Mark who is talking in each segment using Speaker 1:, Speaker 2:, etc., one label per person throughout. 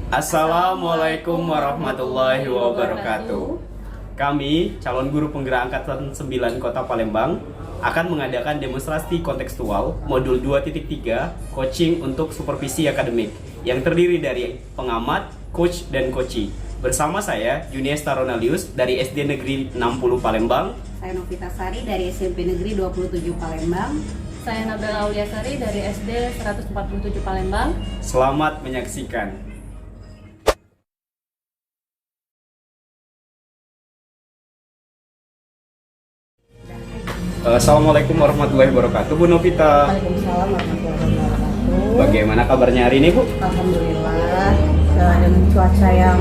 Speaker 1: Assalamualaikum warahmatullahi wabarakatuh. Kami, calon guru penggerak angkatan 9 Kota Palembang, akan mengadakan demonstrasi kontekstual modul 2.3 coaching untuk supervisi akademik yang terdiri dari pengamat, coach, dan coachee. Bersama saya, Junius Taronalius dari SD Negeri 60 Palembang.
Speaker 2: Saya Novita Sari dari SMP Negeri 27 Palembang.
Speaker 3: Saya Nabila Auliasari dari SD 147 Palembang.
Speaker 1: Selamat menyaksikan. Assalamualaikum warahmatullahi wabarakatuh, Bu Novita.
Speaker 2: Waalaikumsalam warahmatullahi wabarakatuh.
Speaker 1: Bagaimana kabarnya hari ini, Bu?
Speaker 2: Alhamdulillah, dengan cuaca yang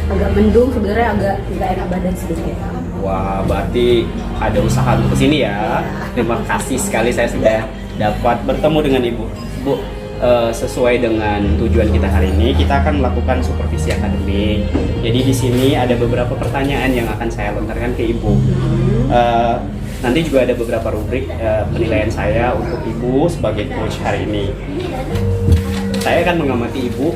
Speaker 2: agak mendung, sebenarnya agak nggak enak badan sedikit.
Speaker 1: Wah, berarti ada usaha untuk kesini ya. Terima kasih sekali saya sudah dapat bertemu dengan Ibu. Bu, sesuai dengan tujuan kita hari ini, kita akan melakukan supervisi akademik. Jadi di sini ada beberapa pertanyaan yang akan saya lontarkan ke Ibu. Nanti juga ada beberapa rubrik penilaian saya untuk Ibu sebagai coach hari ini. Saya akan mengamati Ibu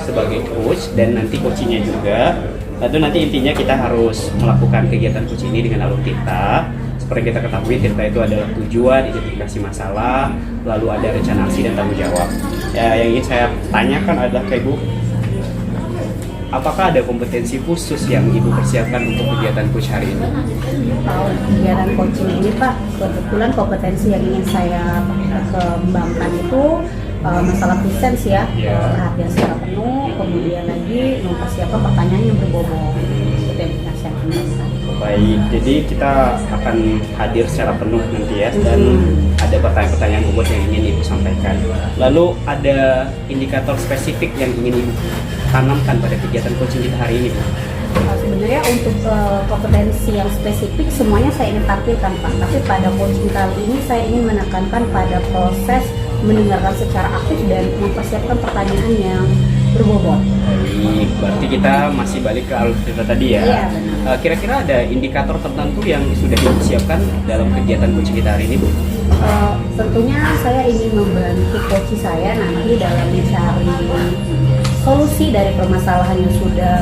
Speaker 1: sebagai coach dan nanti coachingnya juga. Lalu nanti intinya kita harus melakukan kegiatan coach ini dengan alur Tirta. Seperti kita ketahui, Tirta itu adalah tujuan, identifikasi masalah, lalu ada rencana aksi dan tanggung jawab. Yang ingin saya tanyakan adalah ke Ibu, apakah ada kompetensi khusus yang Ibu persiapkan untuk kegiatan coach hari ini?
Speaker 2: Kalau kegiatan coaching ini Pak, kebetulan kompetensi yang ingin saya kembangkan itu masalah presence ya, perhatian secara penuh, kemudian lagi mempersiapkan pertanyaan yang berbobot. Itu yang ingin saya kembangkan.
Speaker 1: Baik, jadi kita akan hadir secara penuh nanti ya, dan ada pertanyaan-pertanyaan bobot yang ingin Ibu sampaikan. Lalu ada indikator spesifik yang ingin Ibu tanamkan pada kegiatan coaching kita hari ini, Bu?
Speaker 2: Sebenarnya untuk kompetensi yang spesifik semuanya saya ingin tampilkan Pak, tapi pada coaching kali ini saya ingin menekankan pada proses mendengarkan secara aktif dan mempersiapkan pertanyaan yang berbobot.
Speaker 1: Baik, berarti kita masih balik ke alur cerita tadi ya.
Speaker 2: Iya, benar.
Speaker 1: Kira-kira ada indikator tertentu yang sudah disiapkan dalam kegiatan coaching kita hari ini, Bu?
Speaker 2: Tentunya saya ingin membantu coach saya nanti dalam mencari solusi dari permasalahan yang sudah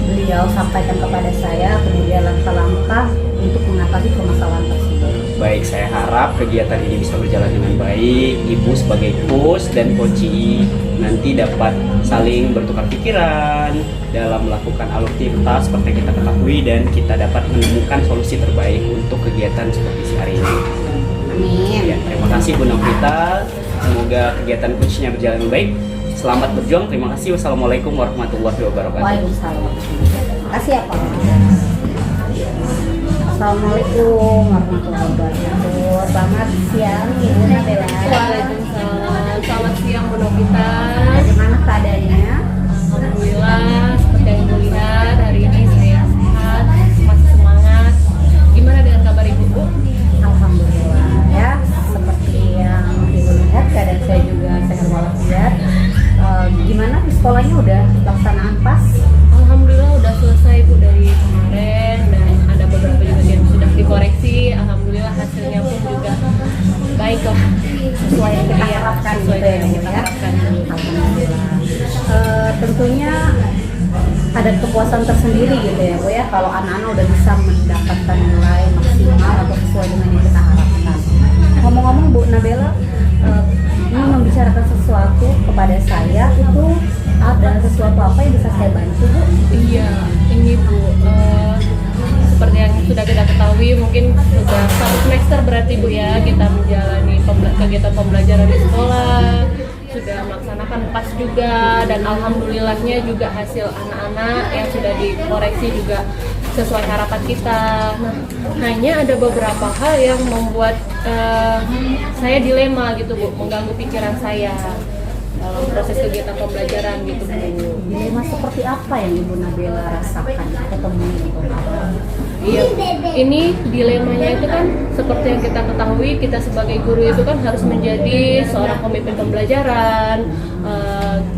Speaker 2: beliau sampaikan kepada saya, kemudian langkah-langkah untuk mengatasi permasalahan tersebut.
Speaker 1: Baik, saya harap kegiatan ini bisa berjalan dengan baik. Ibu sebagai coach dan coachee nanti dapat saling bertukar pikiran dalam melakukan alur Tirta seperti kita ketahui, dan kita dapat menemukan solusi terbaik untuk kegiatan supervisi hari ini.
Speaker 2: Amin.
Speaker 1: Ya, terima kasih Bu Novita. Semoga kegiatan coachnya berjalan dengan baik. Selamat berjuang. Terima kasih. Wassalamualaikum warahmatullahi wabarakatuh.
Speaker 2: Waalaikumsalam. Terima kasih ya Pak. Assalamualaikum warahmatullahi wabarakatuh. Selamat siang Ibu Nabila.
Speaker 3: Waalaikumsalam. Selamat siang Bu Novita.
Speaker 2: Bagaimana keadaannya?
Speaker 3: Alhamdulillah, seperti yang Ibu lihat hari ini saya sehat, masih semangat. Gimana dengan kabar Ibu, Bu?
Speaker 2: Alhamdulillah ya, seperti yang Ibu lihat keadaan saya juga sehat walafiat. Gimana di sekolahnya udah pelaksanaan pas?
Speaker 3: Alhamdulillah udah selesai Bu dari kemarin, dan ada beberapa juga yang sudah dikoreksi. Alhamdulillah hasilnya pun juga baik kok,
Speaker 2: Sesuai yang kita harapkan
Speaker 3: sesuai
Speaker 2: gitu ya,
Speaker 3: dengan yang
Speaker 2: Bu,
Speaker 3: kita
Speaker 2: ya?
Speaker 3: harapkan.
Speaker 2: Alhamdulillah. Tentunya ada kepuasan tersendiri gitu ya Bu ya, kalau anak-anak udah bisa mendapatkan nilai maksimal atau sesuai dengan yang kita harapkan. Ngomong-ngomong Bu Nabila, ini membicarakan sesuatu kepada saya, itu ada sesuatu apa yang bisa saya bantu Bu?
Speaker 3: Iya, ini Bu, seperti yang sudah kita ketahui, mungkin sudah 1 semester berarti Bu ya, kita menjalani kegiatan pembelajaran di sekolah, sudah melaksanakan PAS juga, dan alhamdulillahnya juga hasil anak-anak yang sudah dikoreksi juga sesuai harapan kita. Nah, hanya ada beberapa hal yang membuat saya dilema gitu Bu, mengganggu pikiran saya dalam proses kegiatan pembelajaran gitu Bu.
Speaker 2: Dilema seperti apa yang Ibu Nabila rasakan ketemu gitu?
Speaker 3: Iya, ini dilemanya itu kan seperti yang kita ketahui, kita sebagai guru itu kan harus menjadi seorang pemimpin pembelajaran,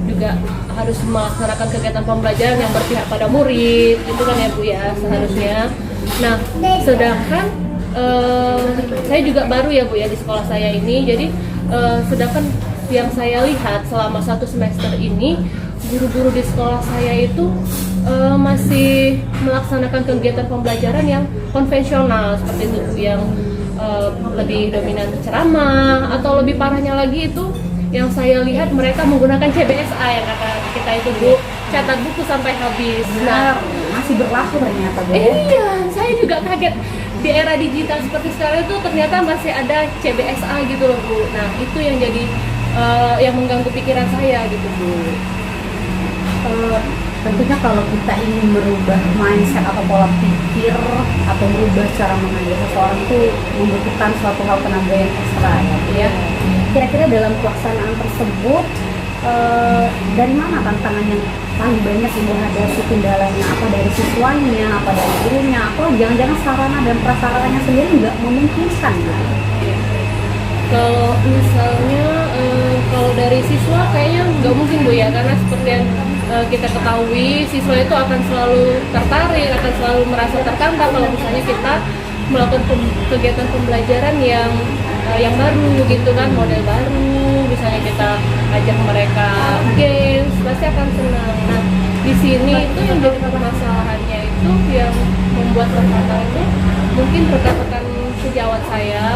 Speaker 3: juga harus melaksanakan kegiatan pembelajaran yang berpihak pada murid, itu kan ya Bu ya seharusnya. Nah, sedangkan saya juga baru ya Bu ya di sekolah saya ini, jadi sedangkan yang saya lihat selama 1 semester ini, guru-guru di sekolah saya itu masih melaksanakan kegiatan pembelajaran yang konvensional seperti itu, yang lebih dominan ceramah, atau lebih parahnya lagi itu yang saya lihat mereka menggunakan CBSA yang kata kita itu Bu, catat buku sampai habis.
Speaker 2: Benar, masih berlaku ternyata Bu.
Speaker 3: Iya, saya juga kaget di era digital seperti sekarang itu ternyata masih ada CBSA gitu loh Bu. Nah itu yang jadi yang mengganggu pikiran saya gitu Bu.
Speaker 2: Tentunya kalau kita ingin merubah mindset atau pola pikir atau merubah cara mengajar seseorang itu membutuhkan suatu hal tenaga yang ekstra ya. Kira-kira dalam pelaksanaan tersebut dari mana tantangan yang paling banyak Ibu hadapi, kendalanya apa dari siswanya, apa dari gurunya, atau jangan-jangan sarana dan prasarananya sendiri nggak memungkinkan gitu?
Speaker 3: Kalau misalnya kalau dari siswa kayaknya nggak mungkin Bu ya, karena seperti yang kita ketahui siswa itu akan selalu tertarik, akan selalu merasa tertantang kalau misalnya kita melakukan kegiatan pembelajaran yang baru gitu kan, model baru, misalnya kita ajak mereka games, pasti akan senang. Nah di sini itu yang jadi permasalahannya itu yang membuat tertantang itu mungkin rekan-rekan sejawat saya.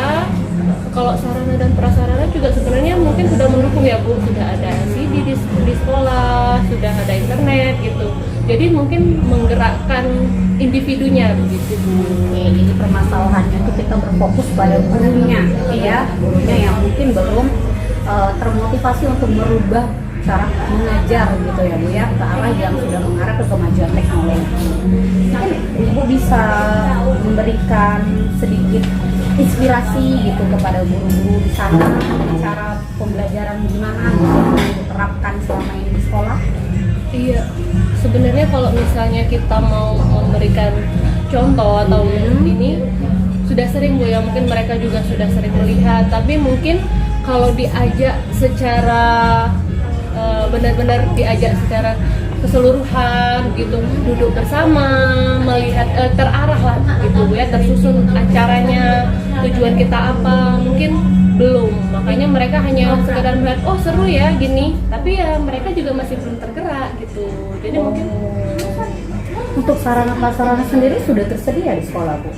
Speaker 3: Kalau sarana dan prasarana juga sebenarnya mungkin sudah mendukung ya Bu, sudah ada LCD di sekolah, sudah ada internet gitu. Jadi mungkin menggerakkan individunya begitu Bu.
Speaker 2: Oke, jadi permasalahannya itu kita berfokus pada gurunya ya, gurunya yang mungkin belum termotivasi untuk merubah cara mengajar gitu ya Bu ya, ke arah yang sudah mengarah ke kemajuan teknologi. Mungkin Ibu bisa memberikan sedikit inspirasi gitu kepada guru-guru di sana, cara pembelajaran gimana gitu yang diterapkan selama ini di sekolah.
Speaker 3: Iya, sebenarnya kalau misalnya kita mau memberikan contoh atau ini sudah sering Bu ya, mungkin mereka juga sudah sering melihat, tapi mungkin kalau diajak secara benar-benar diajak secara keseluruhan gitu, duduk bersama, melihat terarah lah gitu Bu ya, tersusun acaranya, tujuan kita apa, mungkin belum. Makanya mereka hanya sekedar melihat, oh seru ya gini, tapi ya mereka juga masih belum tergerak gitu. Jadi mungkin
Speaker 2: Untuk sarana prasarana sendiri sudah tersedia di sekolah Bu?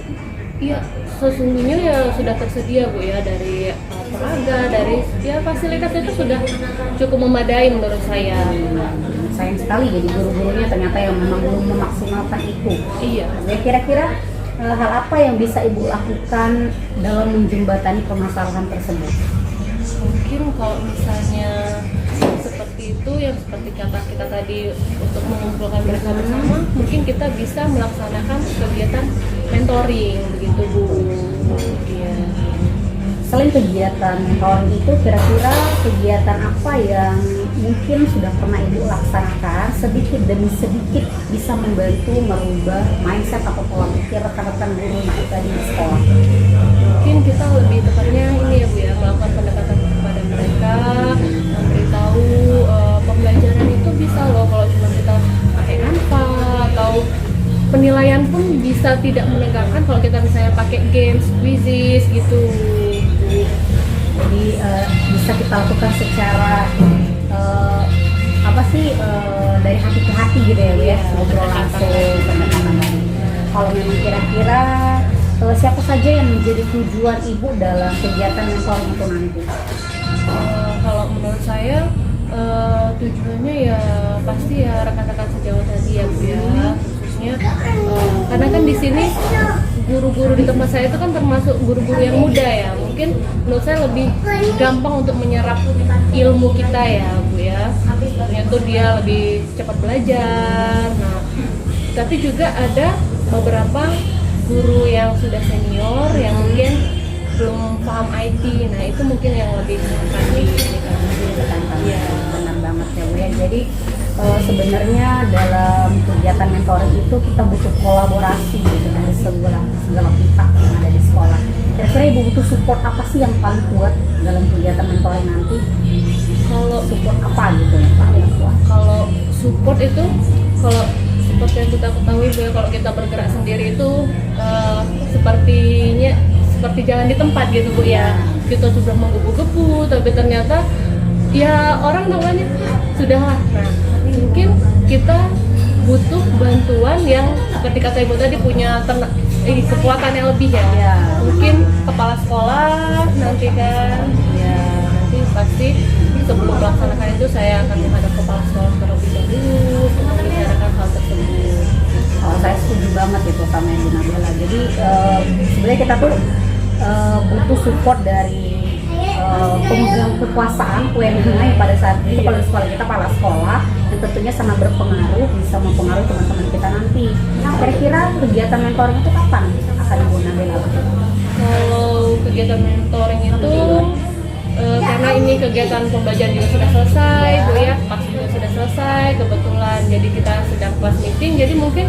Speaker 3: iya, sesungguhnya ya sudah tersedia Bu ya, dari peraga, dari ya fasilitas itu sudah cukup memadai menurut saya.
Speaker 2: Sayang sekali jadi guru-gurunya ternyata yang memang belum memaksimalkan itu.
Speaker 3: Iya.
Speaker 2: Ya, kira-kira hal apa yang bisa Ibu lakukan dalam menjembatani permasalahan tersebut?
Speaker 3: Mungkin kalau misalnya seperti itu, yang seperti kata kita tadi, untuk mengumpulkan mereka bersama, mungkin kita bisa melaksanakan kegiatan mentoring begitu Bu. Iya.
Speaker 2: Selain kegiatan mentoring itu, kira-kira kegiatan apa yang mungkin sudah pernah Ibu laksanakan sedikit demi sedikit bisa membantu merubah mindset atau pola pikir rekan-rekan guru kita di sekolah?
Speaker 3: Mungkin kita lebih tepatnya ini ya Bu ya, melakukan pendekatan kepada mereka, memberitahu pembelajaran itu bisa loh kalau cuma kita pakai Canva, atau penilaian pun bisa tidak menegakkan kalau kita misalnya pakai games, quizzes gitu.
Speaker 2: Jadi bisa kita lakukan secara dari hati ke hati gitu ya Bu ya, ngobrol langsung, pendekatan tadi. Kalau memang kira-kira siapa saja yang menjadi tujuan Ibu dalam kegiatan mentoring itu nanti?
Speaker 3: Kalau menurut saya tujuannya ya pasti ya rekan-rekan sejawat tadi ya Bu ya, khususnya karena kan di sini guru-guru di tempat saya itu kan termasuk guru-guru yang muda ya, mungkin menurut saya lebih gampang untuk menyerap ilmu kita ya Bu ya, yaitu dia lebih cepat belajar. Nah tapi juga ada beberapa guru yang sudah senior yang mungkin belum paham IT, nah itu mungkin yang lebih akan
Speaker 2: Iya, benar banget ya Bu ya. Jadi sebenarnya dalam kegiatan mentoring itu kita butuh kolaborasi gitu dari segala pihak yang ada di sekolah. Kira-kira Ibu butuh support apa sih yang paling kuat dalam kegiatan mentoring nanti? Kalau support apa gitu yang paling kuat?
Speaker 3: Kalau support itu, kalau seperti yang kita ketahui Bu ya, kalau kita bergerak sendiri itu seperti jalan di tempat gitu Bu ya. Kita sudah menggebu-gebu, tapi ternyata ya orang namanya sudahlah. Nah, mungkin kita butuh bantuan yang seperti kata ibu tadi punya kekuatan yang lebih ya.
Speaker 2: Ya.
Speaker 3: Mungkin kepala sekolah nanti kan, ya nanti pasti sebelum melaksanakan itu saya akan menghadap kepala sekolah terlebih dahulu untuk membicarakan hal tersebut.
Speaker 2: Oh, saya setuju banget itu sama Ibu Nabila. Jadi sebenarnya kita tuh butuh support dari pemegang kekuasaan UMH pada saat itu kepala sekolah kita, kepala sekolah, dan tentunya sangat berpengaruh, bisa mempengaruhi teman-teman kita nanti. Nah, kira-kira kegiatan mentoring itu kapan akan Ibu Nabila lakukan?
Speaker 3: Kalau kegiatan mentoring itu karena ini kegiatan pembelajaran juga sudah selesai, Bu ya, pas juga sudah selesai kebetulan. Jadi kita sedang kelas meeting, jadi mungkin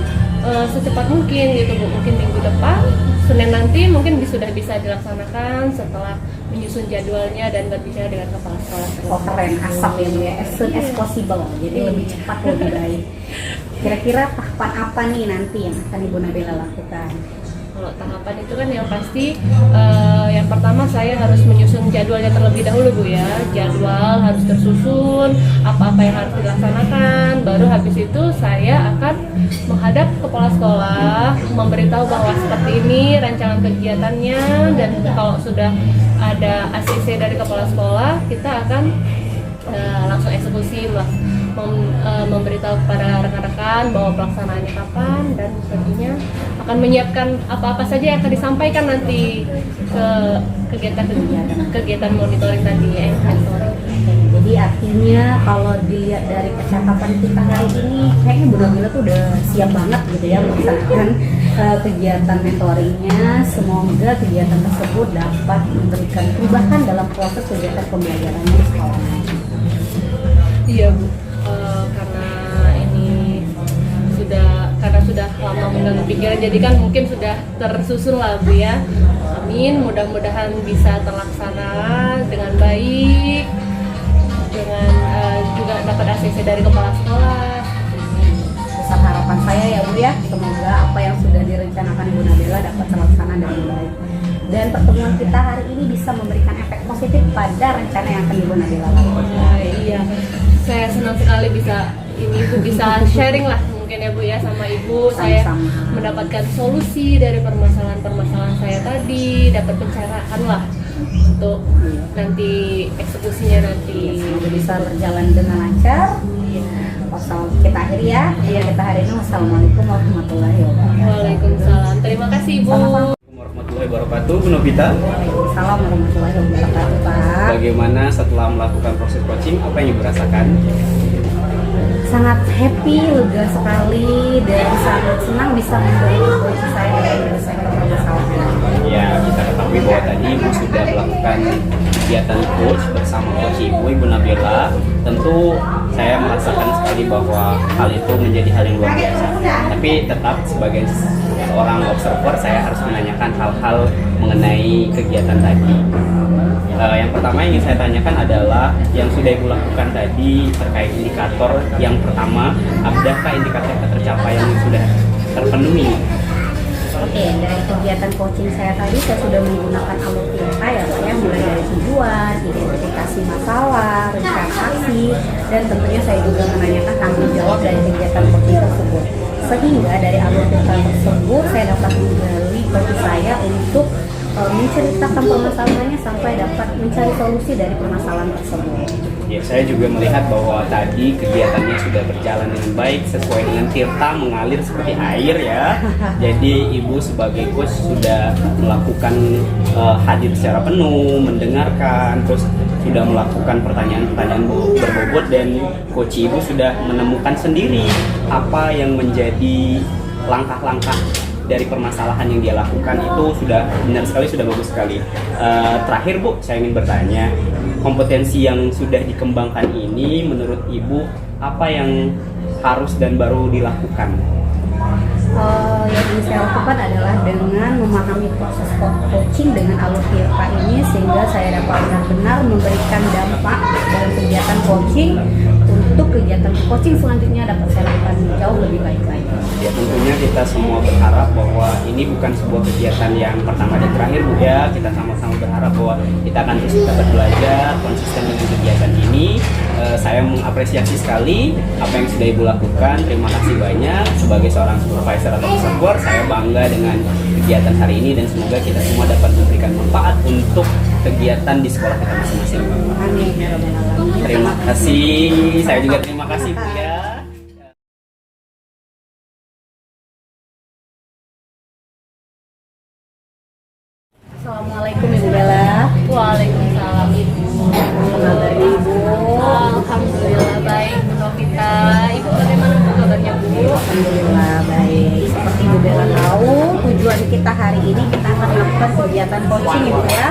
Speaker 3: secepat mungkin gitu Bu, mungkin minggu depan, Senin nanti mungkin sudah bisa dilaksanakan setelah menyusun jadwalnya dan berbicara dengan kepala sekolah.
Speaker 2: Oh keren, asap ya Bu ya, as soon as possible, jadi lebih cepat lebih baik. Kira-kira tahapan apa nih nanti yang akan Ibu Nabila lakukan?
Speaker 3: Kalau tahapan itu kan yang pasti yang pertama saya harus menyusun jadwalnya terlebih dahulu Bu ya. Jadwal harus tersusun, apa-apa yang harus dilaksanakan. Baru habis itu saya akan menghadap kepala sekolah, memberitahu bahwa seperti ini rancangan kegiatannya, dan kalau sudah ada ACC dari kepala sekolah, kita akan langsung eksekusi lah. Memberitahu kepada rekan-rekan bahwa pelaksanaannya kapan, dan tentunya akan menyiapkan apa-apa saja yang akan disampaikan nanti ke kegiatan monitoring tadi ya, monitoring.
Speaker 2: Jadi artinya kalau dilihat dari percakapan kita hari ini, kayaknya Bu Nabila tuh udah siap banget gitu ya melaksanakan kegiatan mentoringnya. Semoga kegiatan tersebut dapat memberikan perubahan dalam proses kegiatan pembelajaran di sekolah.
Speaker 3: Iya Bu. Karena ini sudah lama mengganggu pikiran, jadi kan mungkin sudah tersusun lah Bu ya. Amin, mudah-mudahan bisa terlaksana dengan baik, dengan juga dapat ACC dari kepala sekolah.
Speaker 2: Besar harapan saya ya Bu ya, semoga apa yang sudah direncanakan Ibu Nabila dapat terlaksana dengan baik. Dan pertemuan kita hari ini bisa memberikan efek positif pada rencana yang akan Ibu Nabila lakukan.
Speaker 3: Iya, saya senang sekali bisa sharing lah mungkin ya Bu ya sama Ibu. Saya mendapatkan solusi dari permasalahan saya tadi, dapat pencerahan lah untuk nanti eksekusinya nanti.
Speaker 2: Semoga bisa berjalan dengan lancar. Kita akhiri ya. Kita hari ini wassalamualaikum warahmatullahi wabarakatuh.
Speaker 3: Waalaikumsalam. Terima kasih Ibu.
Speaker 1: Assalamualaikum warahmatullahi wabarakatuh, Bu Novita.
Speaker 2: Waalaikumsalam warahmatullahi wabarakatuh, Pak.
Speaker 1: Bagaimana setelah melakukan proses coaching, apa yang Ibu rasakan?
Speaker 2: Sangat happy, lega sekali, dan sangat senang bisa membantu coach saya dalam menyelesaikan permasalahan.
Speaker 1: Ya, kita ketahui bahwa tadi Ibu sudah melakukan kegiatan coach bersama coach Ibu Nabila. Tentu saya merasakan sekali bahwa hal itu menjadi hal yang luar biasa. Tapi tetap sebagai seorang observer, saya harus menanyakan hal-hal mengenai kegiatan tadi. Yang pertama yang ingin saya tanyakan adalah yang sudah Ibu lakukan tadi terkait indikator. Yang pertama, adakah indikator ketercapaian yang sudah terpenuhi?
Speaker 2: Oke, dari kegiatan coaching saya tadi, saya sudah menggunakan alur kita ya Pak ya, mulai dari tujuan, identifikasi masalah, rencana aksi, dan tentunya saya juga menanyakan tanggung jawab dari kegiatan coaching tersebut. Sehingga dari alur kita tersebut, saya dapat menggali coach saya untuk menceritakan permasalahannya sampai dapat mencari solusi dari permasalahan tersebut.
Speaker 1: Ya, saya juga melihat bahwa tadi kegiatannya sudah berjalan dengan baik sesuai dengan tirta mengalir seperti air ya. Jadi Ibu sebagai coach sudah melakukan hadir secara penuh, mendengarkan, terus sudah melakukan pertanyaan-pertanyaan berbobot, dan coach Ibu sudah menemukan sendiri apa yang menjadi langkah-langkah dari permasalahan yang dia lakukan. Itu sudah benar sekali, sudah bagus sekali. Terakhir Bu, saya ingin bertanya, kompetensi yang sudah dikembangkan ini menurut Ibu apa yang harus dan baru dilakukan?
Speaker 2: Yang ingin saya lakukan adalah dengan memahami proses coaching dengan alur tirta ini, sehingga saya dapat benar-benar memberikan dampak dalam kegiatan coaching untuk untuk kegiatan coaching selanjutnya dapat saya lakukan jauh lebih baik lagi.
Speaker 1: Ya tentunya kita semua berharap bahwa ini bukan sebuah kegiatan yang pertama dan terakhir Bu ya. Kita sama-sama berharap bahwa kita akan terus dapat belajar konsisten dengan kegiatan ini. Saya mengapresiasi sekali apa yang sudah Ibu lakukan. Terima kasih banyak sebagai seorang supervisor atau support. Saya bangga dengan kegiatan hari ini dan semoga kita semua dapat memberikan manfaat untuk kegiatan di sekolah kita masing-masing.
Speaker 2: Amin ya rabbal alamin.
Speaker 1: Terima kasih. Saya juga terima kasih Bu ya.
Speaker 2: Assalamualaikum Ibu Bella.
Speaker 3: Waalaikumsalam Ibu.
Speaker 2: Kabar Ibu?
Speaker 3: Alhamdulillah baik Bu Novita. Ibu bagaimana kabarnya Bu?
Speaker 2: Alhamdulillah baik. Seperti Ibu Bella tahu, tujuan kita hari ini kita akan melakukan kegiatan coaching Ibu ya.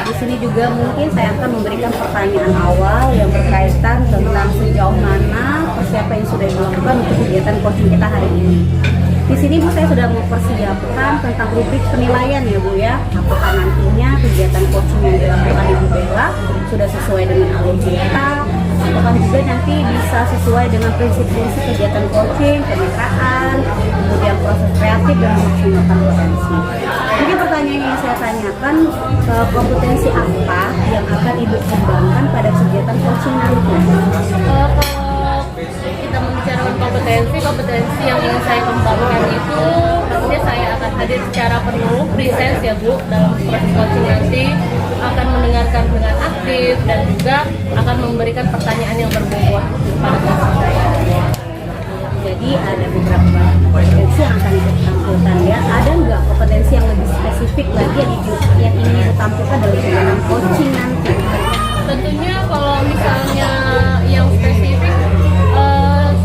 Speaker 2: Di sini juga mungkin saya akan memberikan pertanyaan awal yang berkaitan tentang sejauh mana persiapan yang sudah dilakukan untuk kegiatan coaching kita hari ini. Di sini Bu saya sudah mempersiapkan tentang rubrik penilaian ya Bu ya. Apakah nantinya kegiatan coaching yang dilakukan Ibu Bella sudah sesuai dengan alur kita? Apakah juga nanti bisa sesuai dengan prinsip-prinsip kegiatan coaching, kemitraan, kemudian proses kreatif dan memaksimalkan potensi. Mungkin pertanyaan yang saya tanyakan, kompetensi apa yang akan Ibu kembangkan pada kegiatan coaching nanti?
Speaker 3: Kalau kita membicarakan kompetensi yang ingin saya kembangkan itu pastinya saya akan hadir secara penuh presence ya Bu dalam proses coaching nanti, akan mendengarkan dengan aktif dan juga akan memberikan pertanyaan yang berbobot pada kelas saya.
Speaker 2: Jadi ada beberapa kompetensi yang akan ditampilkan ya. Ada nggak kompetensi yang lebih spesifik lagi yang ingin ditampilkan dalam kegiatan coaching nanti?
Speaker 3: Tentunya kalau misalnya yang spesifik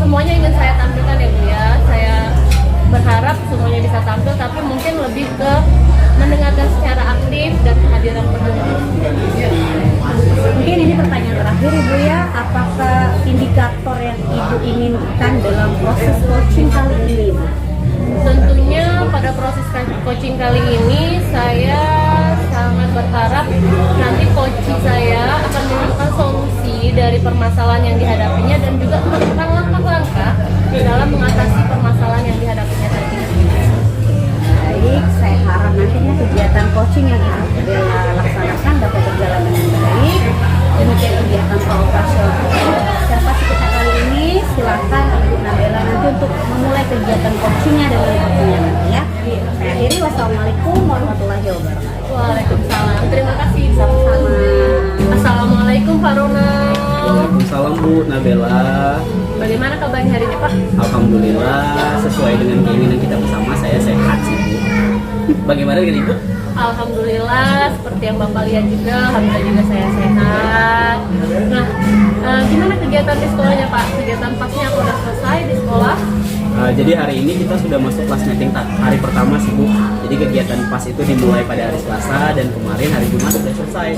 Speaker 3: semuanya ingin saya tampilkan ya Bu ya. Saya berharap semuanya bisa tampil, tapi mungkin lebih ke mendengarkan secara aktif dan kehadiran penuh.
Speaker 2: Mungkin ini pertanyaan terakhir Ibu ya. Apakah indikator yang Ibu inginkan dalam proses coaching kali ini Ibu?
Speaker 3: Tentunya pada proses coaching kali ini saya sangat berharap nanti coaching saya akan menemukan solusi dari permasalahan yang dihadapinya dan juga melakukan langkah-langkah dalam mengatasi permasalahan yang dihadapinya tadi.
Speaker 2: Baik, saya harap nantinya kegiatan coaching yang Ibu Bella laksanakan dapat berjalan dengan baik. Demikian kegiatan operasional observasi kita kali ini. Silakan Ibu Nabela nanti untuk memulai kegiatan coachingnya dengan waktunya nanti ya. Saya akhiri, wassalamualaikum warahmatullahi wabarakatuh.
Speaker 3: Waalaikumsalam. Terima kasih Bu.
Speaker 2: Sama-sama.
Speaker 3: Assalamualaikum Pak Ronald.
Speaker 1: Waalaikumsalam Bu Nabela.
Speaker 3: Bagaimana kabarnya hari ini Pak?
Speaker 1: Alhamdulillah sesuai dengan keinginan kita bersama, saya sehat sih Bu. Bagaimana dengan Ibu?
Speaker 3: Alhamdulillah seperti yang Bapak lihat juga, alhamdulillah juga saya sehat. Nah, gimana kegiatan di sekolahnya Pak? Kegiatan pasnya aku udah selesai di sekolah?
Speaker 1: Jadi hari ini kita sudah masuk kelas meeting hari pertama sih Bu. Jadi kegiatan PAS itu dimulai pada hari Selasa dan kemarin hari Jumat sudah selesai.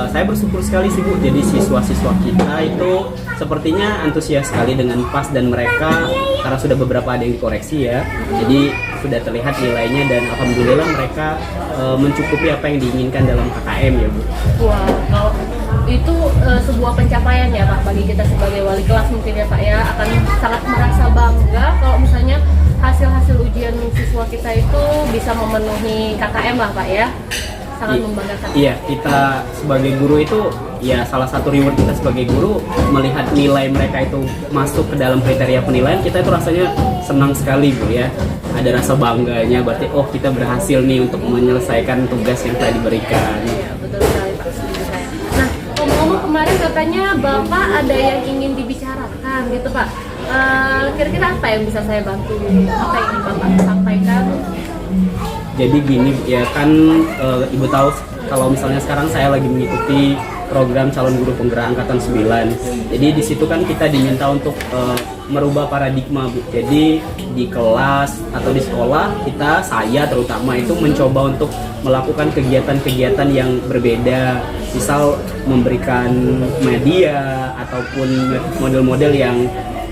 Speaker 1: Saya bersyukur sekali sih Bu. Jadi siswa-siswa kita itu sepertinya antusias sekali dengan PAS dan mereka karena sudah beberapa ada yang dikoreksi ya. Jadi sudah terlihat nilainya dan alhamdulillah mereka mencukupi apa yang diinginkan dalam KKM ya Bu.
Speaker 3: Wah, kalau itu sebuah pencapaian ya Pak bagi kita sebagai wali kelas mungkin ya Pak ya, akan sangat merasa bangga kalau misalnya hasil-hasil ujian siswa kita itu bisa memenuhi KKM lah Pak ya, sangat membanggakan.
Speaker 1: Iya, kita sebagai guru itu ya salah satu reward kita sebagai guru melihat nilai mereka itu masuk ke dalam kriteria penilaian, kita itu rasanya senang sekali Bu ya. Ada rasa bangganya, berarti oh kita berhasil nih untuk menyelesaikan tugas yang telah diberikan.
Speaker 3: Ya, betul sekali Pak, setuju saya. Nah, ngomong-ngomong kemarin katanya Bapak ada yang ingin dibicarakan gitu Pak. Kira-kira apa yang bisa saya bantu? Apa yang ingin Bapak sampaikan?
Speaker 1: Jadi gini ya kan Ibu tahu kalau misalnya sekarang saya lagi mengikuti program calon guru penggerak angkatan 9. Jadi di situ kan kita diminta untuk merubah paradigma Bu. Jadi di kelas atau di sekolah saya terutama itu mencoba untuk melakukan kegiatan-kegiatan yang berbeda. Misal memberikan media ataupun model-model yang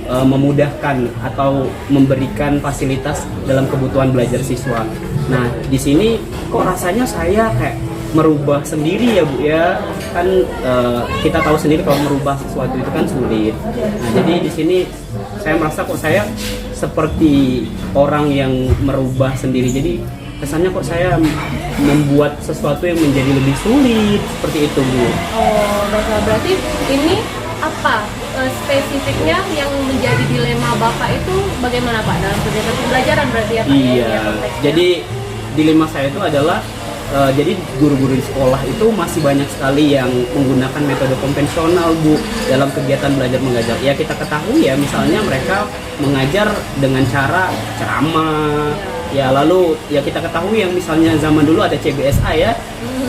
Speaker 1: memudahkan atau memberikan fasilitas dalam kebutuhan belajar siswa. Nah, di sini kok rasanya saya kayak merubah sendiri ya Bu ya, kan kita tahu sendiri kalau merubah sesuatu itu kan sulit. Nah jadi di sini saya merasa kok saya seperti orang yang merubah sendiri, jadi kesannya kok saya membuat sesuatu yang menjadi lebih sulit seperti itu Bu.
Speaker 3: Oh, baiklah. Berarti ini apa spesifiknya yang menjadi dilema Bapak itu bagaimana Pak dalam kegiatan pembelajaran berarti ya Pak?
Speaker 1: Iya,
Speaker 3: ya, konteksnya?
Speaker 1: jadi dilema saya itu adalah jadi guru-guru di sekolah itu masih banyak sekali yang menggunakan metode konvensional Bu dalam kegiatan belajar mengajar. Ya kita ketahui ya, misalnya mereka mengajar dengan cara ceramah. Ya lalu ya kita ketahui yang misalnya zaman dulu ada CBSA ya,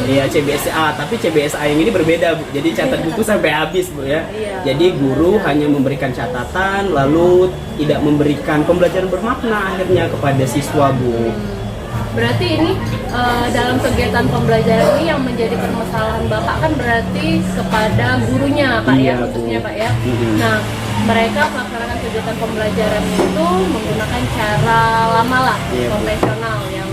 Speaker 1: ya CBSA, tapi CBSA yang ini berbeda Bu. Jadi catat buku sampai habis Bu ya. Jadi guru hanya memberikan catatan lalu tidak memberikan pembelajaran bermakna akhirnya kepada siswa Bu.
Speaker 3: Berarti ini dalam kegiatan pembelajaran ini yang menjadi permasalahan Bapak kan berarti kepada gurunya Pak
Speaker 1: Iya,
Speaker 3: ya, khususnya
Speaker 1: Bu.
Speaker 3: Pak ya.
Speaker 1: Mm-mm.
Speaker 3: Nah, mereka melaksanakan kegiatan pembelajaran itu menggunakan cara lama lah,
Speaker 1: Iya, Bu.
Speaker 3: konvensional yang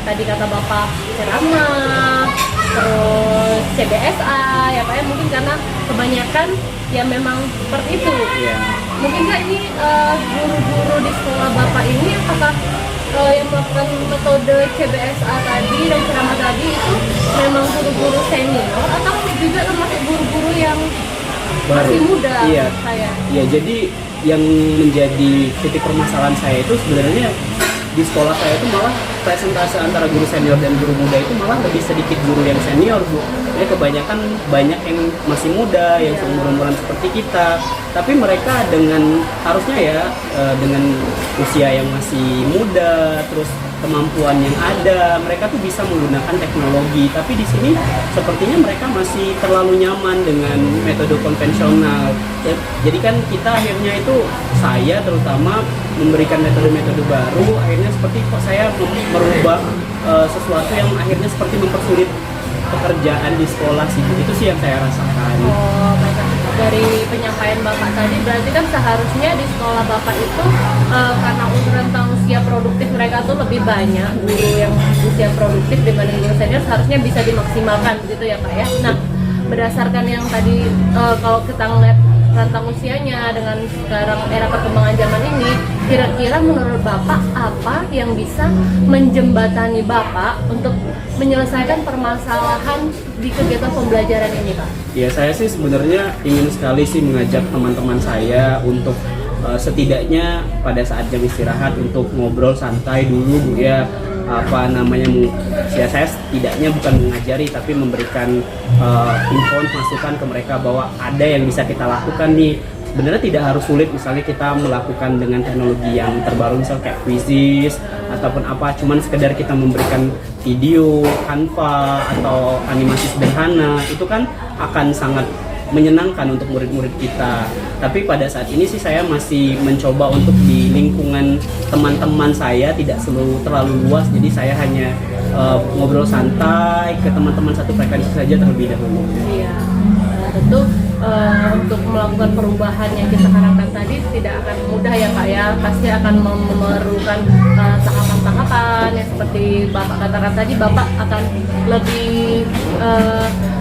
Speaker 3: tadi kata Bapak ceramah, terus CBSA ya Pak ya, mungkin karena kebanyakan ya memang seperti itu.
Speaker 1: Iya.
Speaker 3: Mungkin nggak ini guru-guru di sekolah Bapak ini apakah yang melakukan metode CBSA tadi dan ceramah tadi itu memang guru-guru senior atau juga termasuk guru-guru yang masih muda?
Speaker 1: Iya.
Speaker 3: Saya.
Speaker 1: Iya, jadi yang menjadi titik permasalahan saya itu sebenarnya di sekolah saya itu malah presentase antara guru senior dan guru muda itu malah lebih sedikit guru yang senior Bu. Jadi kebanyakan banyak yang masih muda, yang seumuran seperti kita. Tapi mereka dengan harusnya ya dengan usia yang masih muda, terus kemampuan yang ada, mereka tuh bisa menggunakan teknologi. Tapi di sini sepertinya mereka masih terlalu nyaman dengan metode konvensional. Ya, jadi kan kita akhirnya itu saya terutama memberikan metode-metode baru, akhirnya seperti kok saya merubah sesuatu yang akhirnya seperti mempersulit pekerjaan di sekolah sih. Itu sih yang saya rasakan.
Speaker 3: Oh, baiklah. Dari penyampaian Bapak tadi berarti kan seharusnya di sekolah Bapak itu karena rentang usia produktif mereka tuh lebih banyak guru yang usia produktif dibanding guru senior, seharusnya bisa dimaksimalkan begitu ya Pak ya. Nah, berdasarkan yang tadi kalau kita ngeliat rentang usianya dengan sekarang era perkembangan zaman ini, kira-kira menurut Bapak apa yang bisa menjembatani Bapak untuk menyelesaikan permasalahan di kegiatan pembelajaran ini Pak?
Speaker 1: Ya saya sih sebenarnya ingin sekali sih mengajak teman-teman saya untuk setidaknya pada saat jam istirahat untuk ngobrol santai dulu Bu ya, apa namanya ya saya setidaknya bukan mengajari tapi memberikan info masukan ke mereka bahwa ada yang bisa kita lakukan nih. Sebenarnya tidak harus sulit, misalnya kita melakukan dengan teknologi yang terbaru misal kayak Quizzes ataupun apa, cuman sekedar kita memberikan video, Canva atau animasi sederhana itu kan akan sangat menyenangkan untuk murid-murid kita. Tapi pada saat ini sih saya masih mencoba untuk di lingkungan teman-teman saya tidak terlalu luas, jadi saya hanya ngobrol santai ke teman-teman satu frekuensi saja terlebih dahulu.
Speaker 3: Iya, tentu untuk melakukan perubahan yang kita harapkan tadi tidak akan mudah ya Pak ya, pasti akan memerlukan tahapan-tahapan yang seperti Bapak katakan tadi. Bapak akan lebih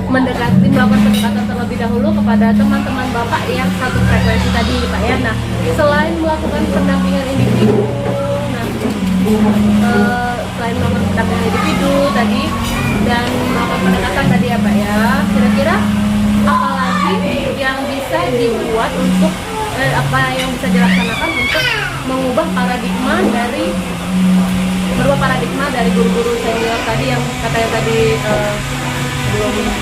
Speaker 3: melakukan pendekatan terlebih dahulu kepada teman-teman Bapak yang satu frekuensi tadi Pak ya. Nah, selain melakukan pendampingan individu, selain melakukan pendampingan individu tadi dan melakukan pendekatan tadi ya Pak ya, kira-kira apalagi yang bisa dibuat untuk apa yang bisa dilaksanakan untuk mengubah paradigma dari guru-guru senior tadi yang katanya tadi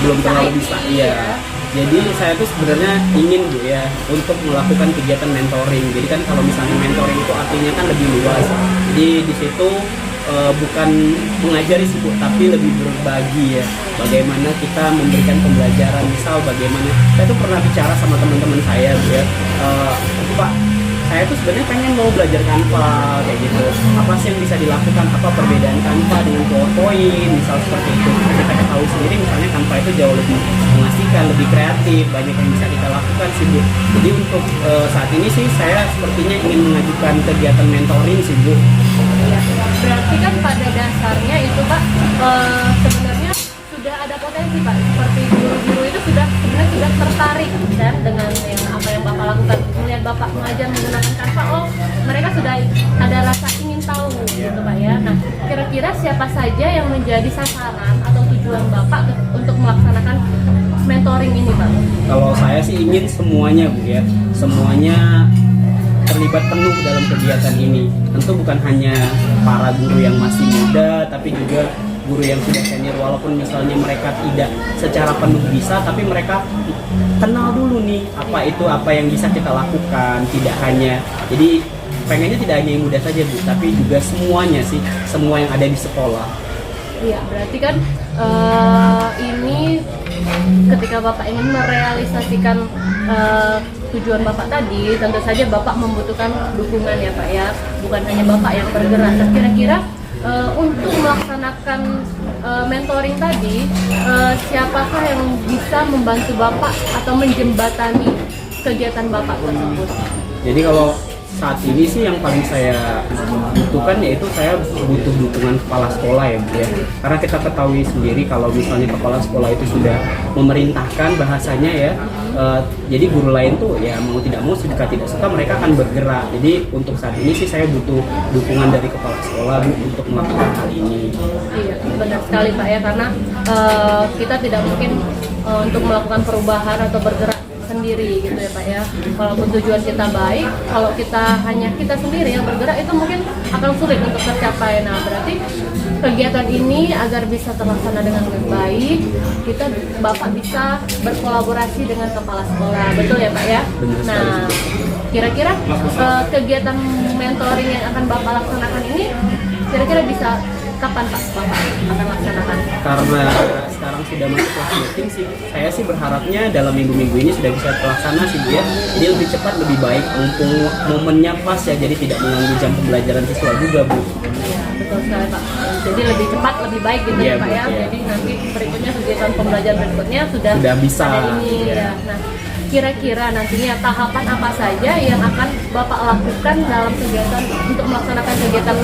Speaker 1: belum terlalu bisa iya. Jadi saya tuh sebenarnya ingin Bu ya untuk melakukan kegiatan mentoring. Jadi kan kalau misalnya mentoring itu artinya kan lebih luas. Jadi di situ bukan mengajari sih Bu, tapi lebih berbagi ya. Bagaimana kita memberikan pembelajaran, misal bagaimana saya tuh pernah bicara sama teman-teman saya Bu ya, Pak, saya tuh sebenarnya pengen mau belajar Canva kayak gitu. Apa sih yang bisa dilakukan? Apa perbedaan Canva dengan PowerPoint? Misal seperti itu. Kita ketahui sendiri misalnya Canva itu jauh lebih mengasihkan, lebih kreatif, banyak yang bisa kita lakukan sih Bu. Jadi untuk saat ini sih saya sepertinya ingin mengajukan kegiatan mentoring sih Bu.
Speaker 3: Ya, berarti kan pada dasarnya itu Pak sebenarnya sudah ada saya sih Pak, seperti guru-guru itu sebenarnya sudah tertarik kan dengan yang apa yang Bapak lakukan. Melihat Bapak mengajar menggunakan Canva, oh mereka sudah ada rasa ingin tahu gitu Pak ya. Nah, kira-kira siapa saja yang menjadi sasaran atau tujuan Bapak untuk melaksanakan mentoring ini Pak?
Speaker 1: Kalau saya sih ingin semuanya Bu ya, semuanya terlibat penuh dalam kegiatan ini. Tentu bukan hanya para guru yang masih muda, tapi juga guru yang sudah senior, walaupun misalnya mereka tidak secara penuh bisa, tapi mereka kenal dulu nih apa yang bisa kita lakukan. Tidak hanya, jadi pengennya tidak hanya yang muda saja Bu, tapi juga semuanya sih, semua yang ada di sekolah.
Speaker 3: Iya, berarti kan ini ketika Bapak ingin merealisasikan tujuan Bapak tadi, tentu saja Bapak membutuhkan dukungan ya Pak ya, bukan hanya Bapak yang bergerak. Dan kira-kira untuk melaksanakan mentoring tadi, siapakah yang bisa membantu Bapak atau menjembatani kegiatan Bapak tersebut?
Speaker 1: Jadi kalau saat ini sih yang paling saya butuhkan yaitu saya butuh dukungan kepala sekolah ya Bu ya. Karena kita ketahui sendiri kalau misalnya kepala sekolah itu sudah memerintahkan bahasanya ya, jadi guru lain tuh ya mau tidak mau suka tidak suka mereka akan bergerak. Jadi untuk saat ini sih saya butuh dukungan dari kepala sekolah Bu untuk melakukan hal ini.
Speaker 3: Iya, benar sekali Pak ya, karena kita tidak mungkin untuk melakukan perubahan atau bergerak sendiri gitu ya Pak ya. Walaupun tujuan kita baik, kalau kita hanya kita sendiri yang bergerak itu mungkin akan sulit untuk tercapai. Nah, berarti kegiatan ini agar bisa terlaksana dengan baik, kita Bapak bisa berkolaborasi dengan kepala sekolah, betul ya Pak ya? Nah, kira-kira kegiatan mentoring yang akan Bapak laksanakan ini kira-kira bisa kapan Pak Bapak akan laksanakan?
Speaker 1: Karena sekarang sudah masuk kelas meeting sih, saya sih berharapnya dalam minggu-minggu ini sudah bisa terlaksana sih Bu ya. Jadi lebih cepat lebih baik, mumpung momennya pas ya, jadi tidak mengganggu jam pembelajaran siswa juga Bu.
Speaker 3: Iya, betul sekali Pak. Jadi lebih cepat lebih baik gitu
Speaker 1: Iya,
Speaker 3: ya Pak
Speaker 1: Bu,
Speaker 3: ya.
Speaker 1: iya.
Speaker 3: Jadi nanti berikutnya kegiatan pembelajaran berikutnya sudah
Speaker 1: bisa.
Speaker 3: ada ini
Speaker 1: Iya.
Speaker 3: ya. Nah, kira-kira nantinya tahapan apa saja yang akan Bapak lakukan dalam kegiatan untuk melaksanakan kegiatan